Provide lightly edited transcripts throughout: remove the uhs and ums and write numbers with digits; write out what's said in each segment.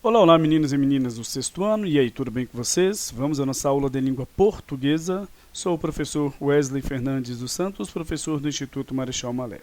Olá, olá meninos e meninas do sexto ano, e aí, tudo bem com vocês? Vamos à nossa aula de língua portuguesa. Sou o professor Wesley Fernandes dos Santos, professor do Instituto Marechal Malé.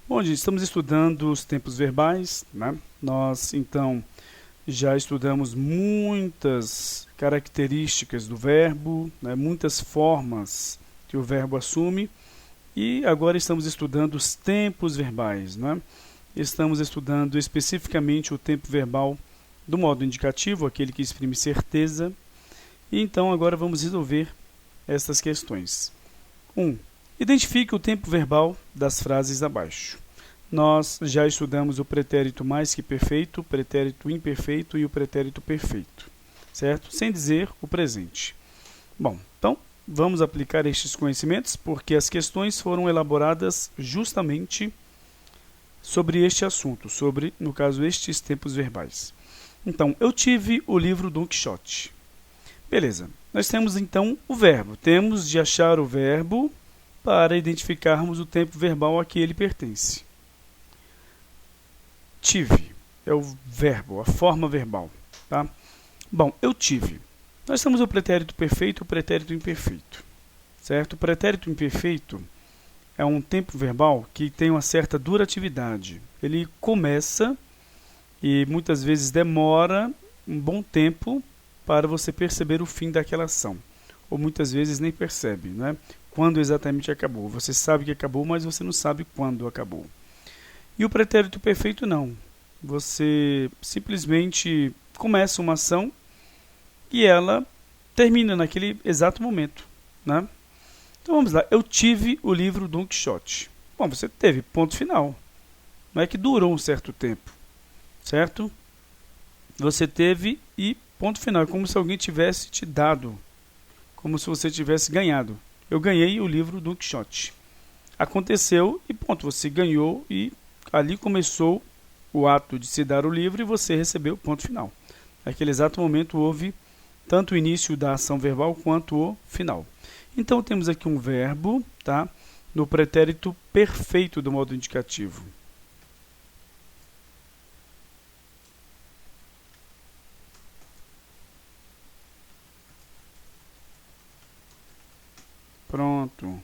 Bom, gente, estamos estudando os tempos verbais, né? Nós, então, já estudamos muitas características do verbo, né? Muitas formas que o verbo assume, e agora estamos estudando os tempos verbais, né? Estamos estudando especificamente o tempo verbal do modo indicativo, aquele que exprime certeza. E então agora vamos resolver estas questões. 1. Identifique o tempo verbal das frases abaixo. Nós já estudamos o pretérito mais que perfeito, o pretérito imperfeito e o pretérito perfeito, certo? Sem dizer o presente. Bom, então vamos aplicar estes conhecimentos porque as questões foram elaboradas justamente sobre este assunto, sobre, no caso, estes tempos verbais. Então, eu tive o livro Don Quixote. Beleza, nós temos então o verbo. Temos de achar o verbo para identificarmos o tempo verbal a que ele pertence. Tive é o verbo, a forma verbal. Tá? Bom, eu tive. Nós temos o pretérito perfeito e o pretérito imperfeito. Certo? O pretérito imperfeito é um tempo verbal que tem uma certa duratividade. Ele começa e muitas vezes demora um bom tempo para você perceber o fim daquela ação. Ou muitas vezes nem percebe, né? Quando exatamente acabou. Você sabe que acabou, mas você não sabe quando acabou. E o pretérito perfeito não. Você simplesmente começa uma ação e ela termina naquele exato momento, né? Então vamos lá. Eu tive o livro Don Quixote. Bom, você teve, ponto final. Não é que durou um certo tempo. Certo? Você teve e ponto final. É como se alguém tivesse te dado. Como se você tivesse ganhado. Eu ganhei o livro Don Quixote. Aconteceu e ponto. Você ganhou e ali começou o ato de se dar o livro e você recebeu ponto final. Naquele exato momento houve tanto o início da ação verbal quanto o final. Então temos aqui um verbo, tá? No pretérito perfeito do modo indicativo. Pronto.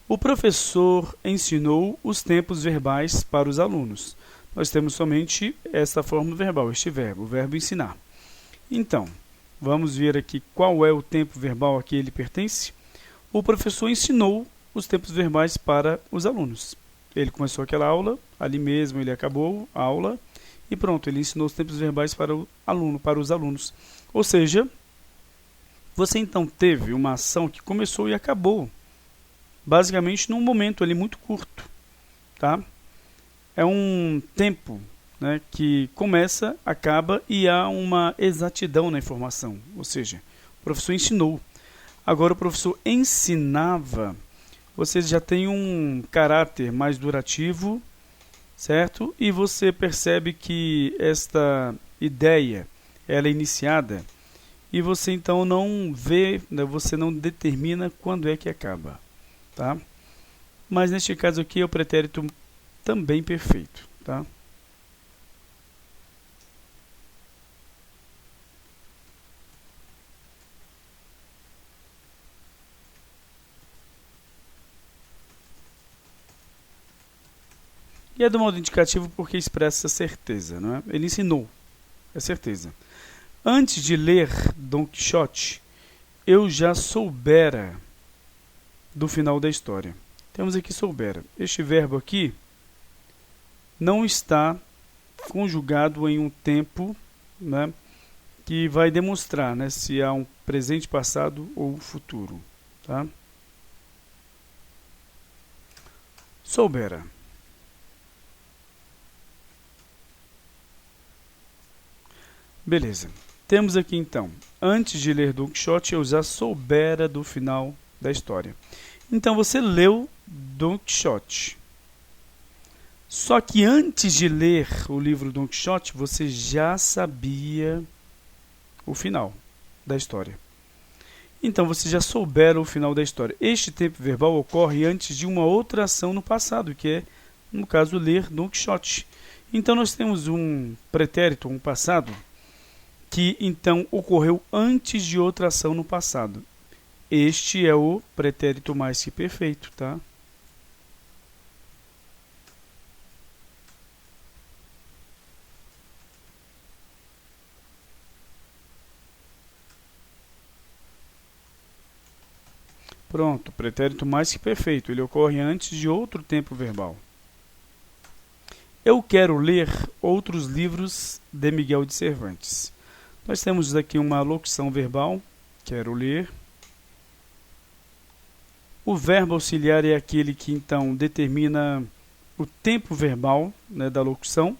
O professor ensinou os tempos verbais para os alunos. Nós temos somente esta forma verbal, este verbo, o verbo ensinar. Então, vamos ver aqui qual é o tempo verbal a que ele pertence. O professor ensinou os tempos verbais para os alunos. Ele começou aquela aula, ali mesmo ele acabou a aula e pronto, ele ensinou os tempos verbais para o aluno, para os alunos. Ou seja, você então teve uma ação que começou e acabou, basicamente num momento ali muito curto, tá? É um tempo, né, que começa, acaba e há uma exatidão na informação, ou seja, o professor ensinou. Agora o professor ensinava, você já tem um caráter mais durativo, certo? E você percebe que esta ideia ela é iniciada e você então não vê, né, você não determina quando é que acaba, tá? Mas neste caso aqui é o pretérito também perfeito, tá? E é do modo indicativo porque expressa certeza, não é? Ele ensinou, é certeza. Antes de ler Don Quixote, eu já soubera do final da história. Temos aqui soubera. Este verbo aqui não está conjugado em um tempo, né, que vai demonstrar, né, se há um presente, passado ou futuro. Tá? Soubera. Beleza. Temos aqui então, antes de ler Don Quixote, eu já soubera do final da história. Então você leu Don Quixote. Só que antes de ler o livro Don Quixote, você já sabia o final da história. Então você já soubera o final da história. Este tempo verbal ocorre antes de uma outra ação no passado, que é, no caso, ler Don Quixote. Então nós temos um pretérito, um passado, que então ocorreu antes de outra ação no passado. Este é o pretérito mais que perfeito, tá? Pronto, pretérito mais que perfeito. Ele ocorre antes de outro tempo verbal. Eu quero ler outros livros de Miguel de Cervantes. Nós temos aqui uma locução verbal. Quero ler. O verbo auxiliar é aquele que, então, determina o tempo verbal, né, da locução.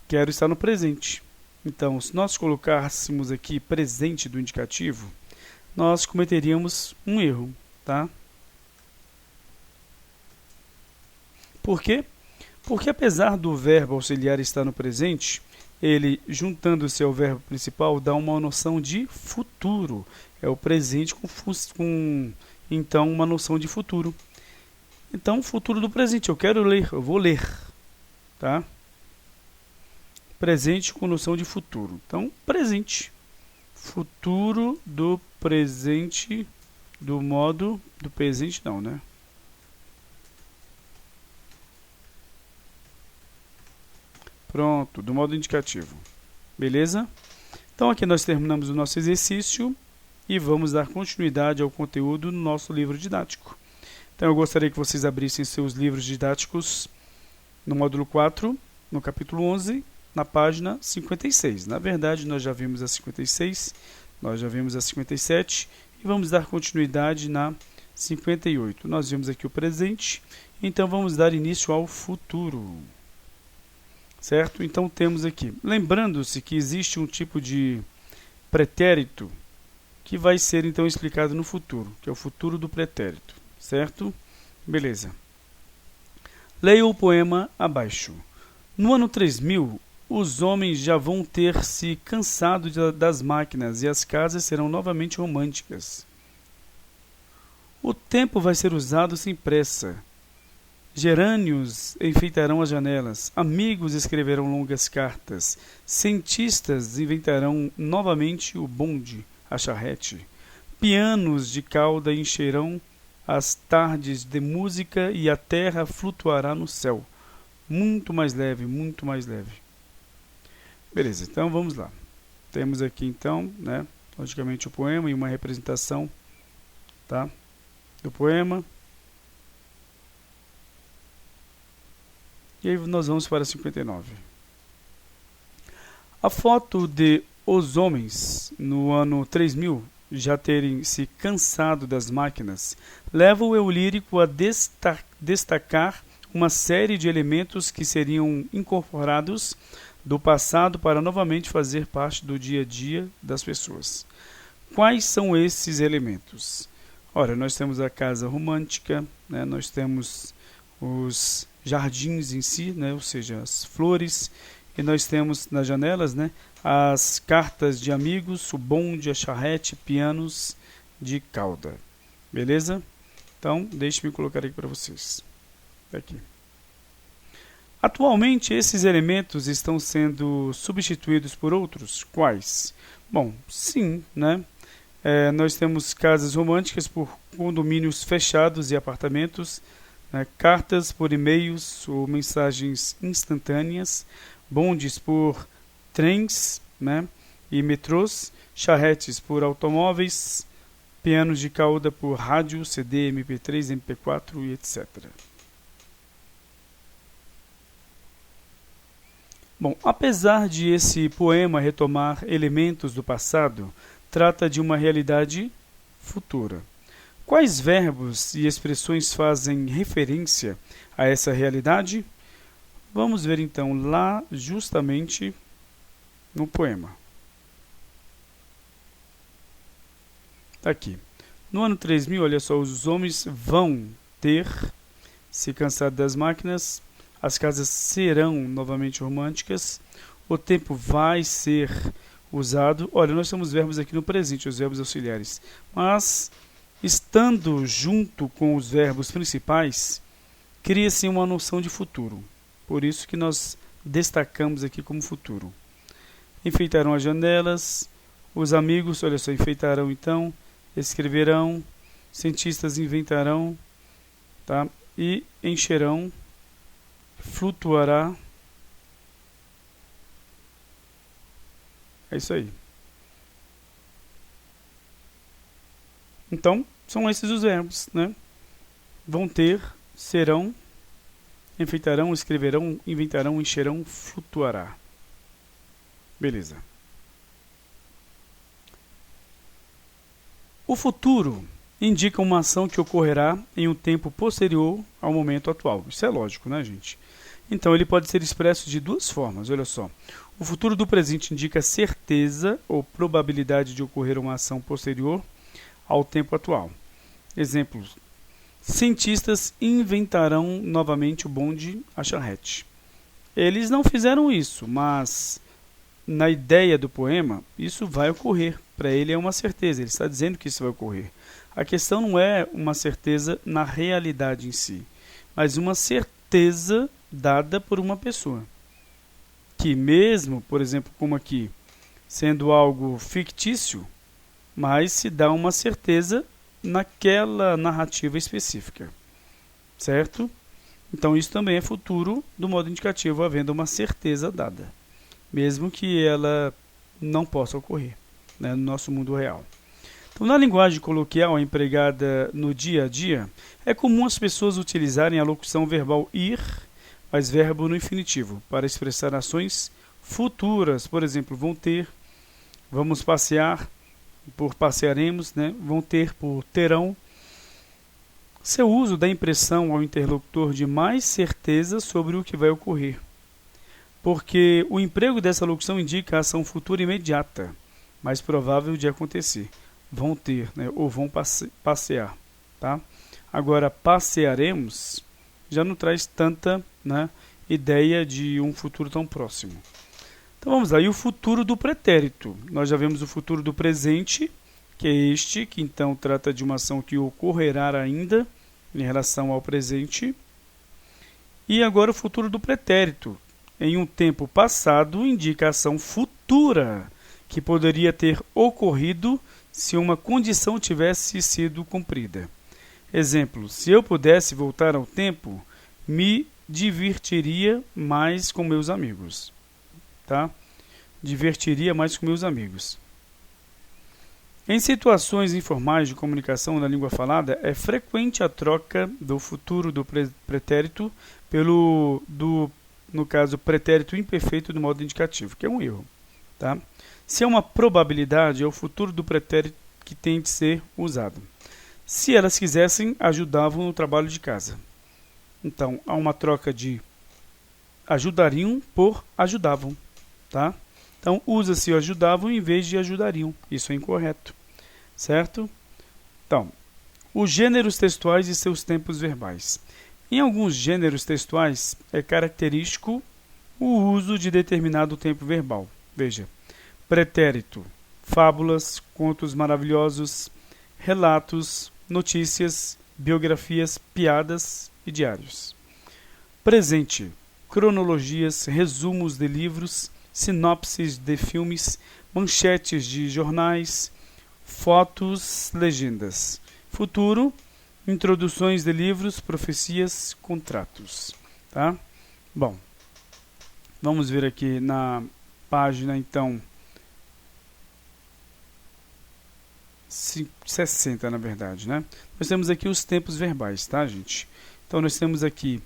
Quero está no presente. Então, se nós colocássemos aqui presente do indicativo, nós cometeríamos um erro, tá? Por quê? Porque apesar do verbo auxiliar estar no presente, ele, juntando-se ao verbo principal, dá uma noção de futuro. É o presente com então, uma noção de futuro. Então, futuro do presente. Eu quero ler, eu vou ler, tá? Presente com noção de futuro. Então, presente. Futuro do presente, do modo do presente não, né? Pronto, do modo indicativo. Beleza? Então aqui nós terminamos o nosso exercício e vamos dar continuidade ao conteúdo no nosso livro didático. Então eu gostaria que vocês abrissem seus livros didáticos no módulo 4, no capítulo 11, na página 56. Na verdade, nós já vimos a 56, nós já vimos a 57 e vamos dar continuidade na 58. Nós vimos aqui o presente, então vamos dar início ao futuro. Certo? Então temos aqui, lembrando-se que existe um tipo de pretérito que vai ser então explicado no futuro, que é o futuro do pretérito, certo? Beleza. Leia o poema abaixo. No ano 3000, os homens já vão ter se cansado das máquinas e as casas serão novamente românticas. O tempo vai ser usado sem pressa. Gerânios enfeitarão as janelas, amigos escreverão longas cartas, cientistas inventarão novamente o bonde, a charrete, pianos de cauda encherão as tardes de música e a terra flutuará no céu, muito mais leve, muito mais leve. Beleza, então vamos lá. Temos aqui então, né, logicamente o poema e uma representação, tá, do poema. E aí nós vamos para 59. A foto de os homens, no ano 3000, já terem se cansado das máquinas, leva o eu lírico a destacar uma série de elementos que seriam incorporados do passado para novamente fazer parte do dia a dia das pessoas. Quais são esses elementos? Ora, nós temos a casa romântica, né? Nós temos os jardins em si, né? Ou seja, as flores, e nós temos nas janelas, né, as cartas de amigos, o bonde, a charrete, pianos de cauda. Beleza? Então, deixe-me colocar aqui para vocês. Aqui. Atualmente, esses elementos estão sendo substituídos por outros? Quais? Bom, sim, né? Nós temos casas românticas por condomínios fechados e apartamentos, né? Cartas por e-mails ou mensagens instantâneas, bondes por trens, né, e metrôs, charretes por automóveis, pianos de cauda por rádio, CD, MP3, MP4 e etc. Bom, apesar de esse poema retomar elementos do passado, trata de uma realidade futura. Quais verbos e expressões fazem referência a essa realidade? Vamos ver então lá justamente no poema. Tá aqui. No ano 3000, olha só, os homens vão ter se cansado das máquinas, as casas serão novamente românticas, o tempo vai ser usado. Olha, nós temos verbos aqui no presente, os verbos auxiliares, mas estando junto com os verbos principais, cria-se uma noção de futuro. Por isso que nós destacamos aqui como futuro. enfeitarão as janelas, os amigos, olha só, enfeitarão então, escreverão, cientistas inventarão, tá? E encherão, flutuará. É isso aí. Então, são esses os verbos, né? Vão ter, serão, enfeitarão, escreverão, inventarão, encherão, flutuará. Beleza. O futuro indica uma ação que ocorrerá em um tempo posterior ao momento atual. Isso é lógico, né, gente? Então, ele pode ser expresso de duas formas, olha só. O futuro do presente indica certeza ou probabilidade de ocorrer uma ação posterior ao tempo atual. Exemplos. Cientistas inventarão novamente o bonde à charrete. Eles não fizeram isso, mas na ideia do poema, isso vai ocorrer. Para ele é uma certeza, ele está dizendo que isso vai ocorrer. A questão não é uma certeza na realidade em si, mas uma certeza dada por uma pessoa. Que mesmo, por exemplo, como aqui, sendo algo fictício, mas se dá uma certeza naquela narrativa específica, certo? Então isso também é futuro do modo indicativo, havendo uma certeza dada, mesmo que ela não possa ocorrer, né, no nosso mundo real. Então, na linguagem coloquial empregada no dia a dia, é comum as pessoas utilizarem a locução verbal ir, mais verbo no infinitivo, para expressar ações futuras. Por exemplo, vão ter, vamos passear, por passearemos, né? Vão ter por terão. Seu uso dá impressão ao interlocutor de mais certeza sobre o que vai ocorrer, porque o emprego dessa locução indica a ação futura imediata, mais provável de acontecer. Vão ter, né? Ou vão passear. Tá? Agora, passearemos já não traz tanta, né, ideia de um futuro tão próximo. Então vamos lá, e o futuro do pretérito? Nós já vemos o futuro do presente, que é este, que então trata de uma ação que ocorrerá ainda em relação ao presente. E agora o futuro do pretérito. Em um tempo passado, indica a ação futura, que poderia ter ocorrido se uma condição tivesse sido cumprida. Exemplo, se eu pudesse voltar ao tempo, me divertiria mais com meus amigos. Tá? Divertiria mais com meus amigos. Em situações informais de comunicação na língua falada, é frequente a troca do futuro do pretérito no caso, pretérito imperfeito do modo indicativo, que é um erro. Tá? Se é uma probabilidade, é o futuro do pretérito que tem de ser usado. Se elas quisessem, ajudavam no trabalho de casa. Então, há uma troca de ajudariam por ajudavam. Tá? Então, usa-se ajudavam em vez de ajudariam. Isso é incorreto. Certo? Então, os gêneros textuais e seus tempos verbais. Em alguns gêneros textuais, é característico o uso de determinado tempo verbal. Veja, pretérito, fábulas, contos maravilhosos, relatos, notícias, biografias, piadas e diários. Presente, cronologias, resumos de livros, sinopses de filmes, manchetes de jornais, fotos, legendas. Futuro, introduções de livros, profecias, contratos. Tá? Bom, vamos ver aqui na página, então, 60, na verdade, né? Nós temos aqui os tempos verbais, tá, gente? Então, nós temos aqui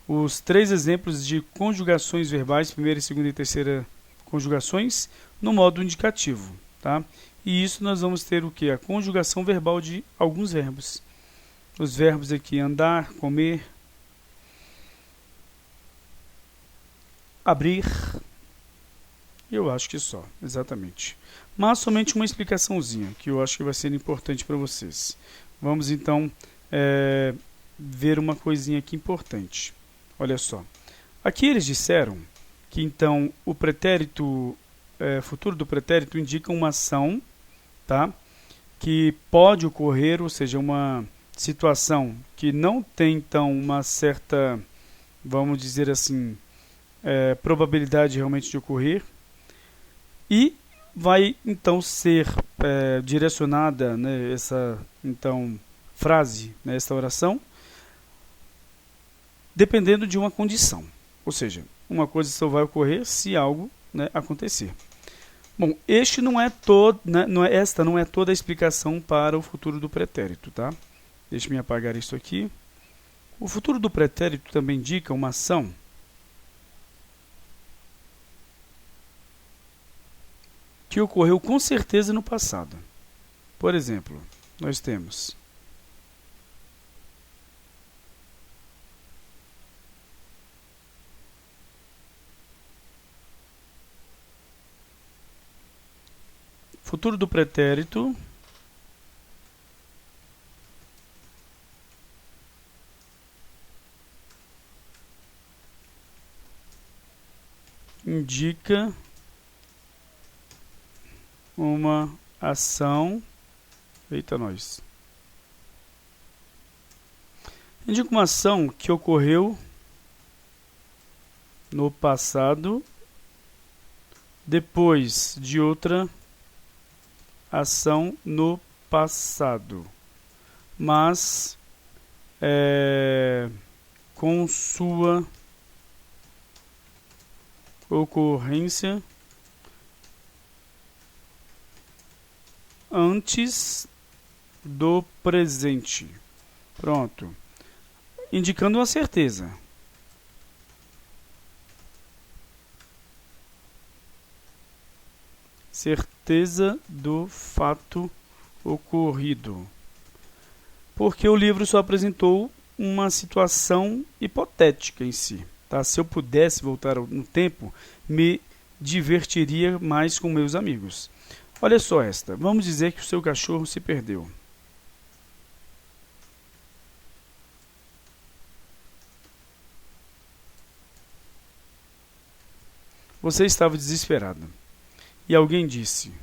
os 3 exemplos de conjugações verbais, primeira, segunda e terceira conjugações, no modo indicativo, tá? E isso nós vamos ter o que? A conjugação verbal de alguns verbos. Os verbos aqui, andar, comer, abrir, eu acho que só, exatamente. Mas somente uma explicaçãozinha, que eu acho que vai ser importante para vocês. Vamos então ver uma coisinha aqui importante. Olha só. Aqui eles disseram que então o pretérito, futuro do pretérito indica uma ação, tá? Que pode ocorrer, ou seja, uma situação que não tem então uma certa, vamos dizer assim, probabilidade realmente de ocorrer, E vai então ser direcionada, né, essa então frase, né, essa oração, dependendo de uma condição. Ou seja, uma coisa só vai ocorrer se algo, né, acontecer. Bom, este não é todo, né, esta não é toda a explicação para o futuro do pretérito, tá? Deixe-me apagar isso aqui. O futuro do pretérito também indica uma ação que ocorreu com certeza no passado. Por exemplo, nós temos futuro do pretérito indica uma ação. Eita, nós. Indica uma ação que ocorreu no passado depois de outra ação no passado, mas com sua ocorrência antes do presente. Pronto. Indicando uma certeza. Certeza do fato ocorrido. Porque o livro só apresentou uma situação hipotética em si. Tá? Se eu pudesse voltar no tempo, me divertiria mais com meus amigos. Olha só esta. Vamos dizer que o seu cachorro se perdeu. Você estava desesperado. E alguém disse: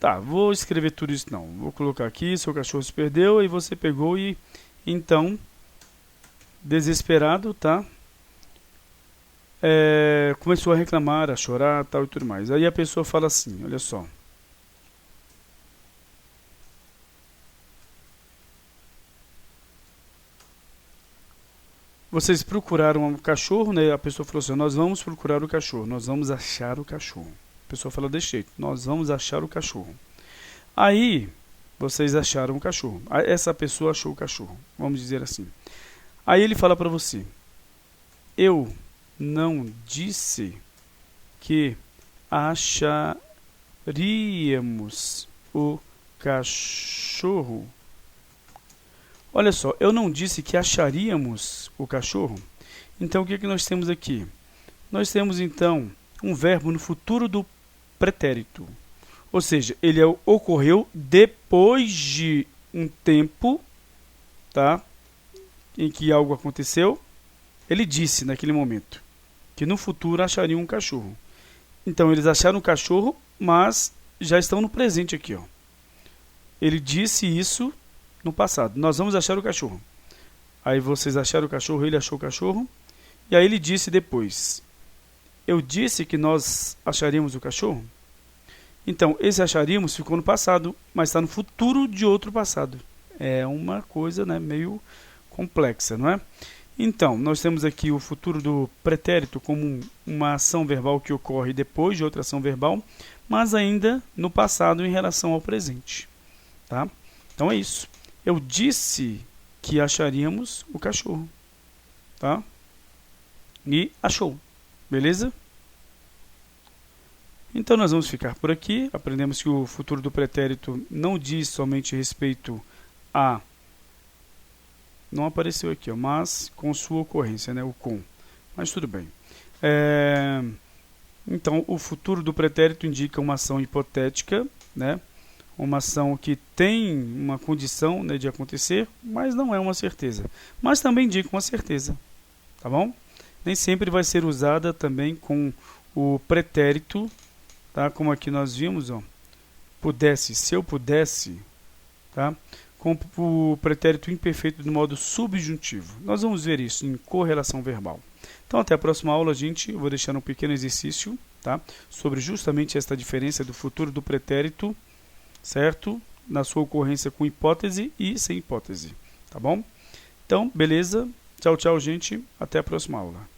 tá, vou escrever tudo isso não. Vou colocar aqui, seu cachorro se perdeu, e você pegou e, então, desesperado, tá? Começou a reclamar, a chorar, tal e tudo mais. Aí a pessoa fala assim, olha só. Vocês procuraram um cachorro, né? A pessoa falou assim, nós vamos procurar o cachorro, nós vamos achar o cachorro. A pessoa fala desse jeito, nós vamos achar o cachorro. Aí, vocês acharam o cachorro. Essa pessoa achou o cachorro, vamos dizer assim. Aí ele fala para você, eu não disse que acharíamos o cachorro. Olha só, eu não disse que acharíamos o cachorro. Então, o que nós temos aqui? Nós temos, então, um verbo no futuro do pretérito. Ou seja, ele ocorreu depois de um tempo, tá? Em que algo aconteceu. Ele disse, naquele momento, que no futuro achariam um cachorro. Então, eles acharam o cachorro, mas já estão no presente aqui, ó. Ele disse isso no passado. Nós vamos achar o cachorro. Aí vocês acharam o cachorro, ele achou o cachorro. E aí ele disse depois, eu disse que nós acharíamos o cachorro? Então, esse acharíamos ficou no passado, mas está no futuro de outro passado. É uma coisa, né, meio complexa, não é? Então, nós temos aqui o futuro do pretérito como uma ação verbal que ocorre depois de outra ação verbal, mas ainda no passado em relação ao presente. Tá? Então é isso. Eu disse que acharíamos o cachorro. Tá? E achou. Beleza? Então nós vamos ficar por aqui. Aprendemos que o futuro do pretérito não diz somente respeito a... Não apareceu aqui, ó, mas com sua ocorrência, né, o com. Mas tudo bem. Então, o futuro do pretérito indica uma ação hipotética, né? Uma ação que tem uma condição, né, de acontecer, mas não é uma certeza. Mas também indica uma certeza, tá bom? Nem sempre vai ser usada também com o pretérito, tá? Como aqui nós vimos, ó, pudesse, se eu pudesse, tá? com o pretérito imperfeito do modo subjuntivo. Nós vamos ver isso em correlação verbal. Então, até a próxima aula, gente. Eu vou deixar um pequeno exercício, tá? Sobre justamente esta diferença do futuro do pretérito, certo? Na sua ocorrência com hipótese e sem hipótese, tá bom? Então, beleza? Tchau, tchau, gente. Até a próxima aula.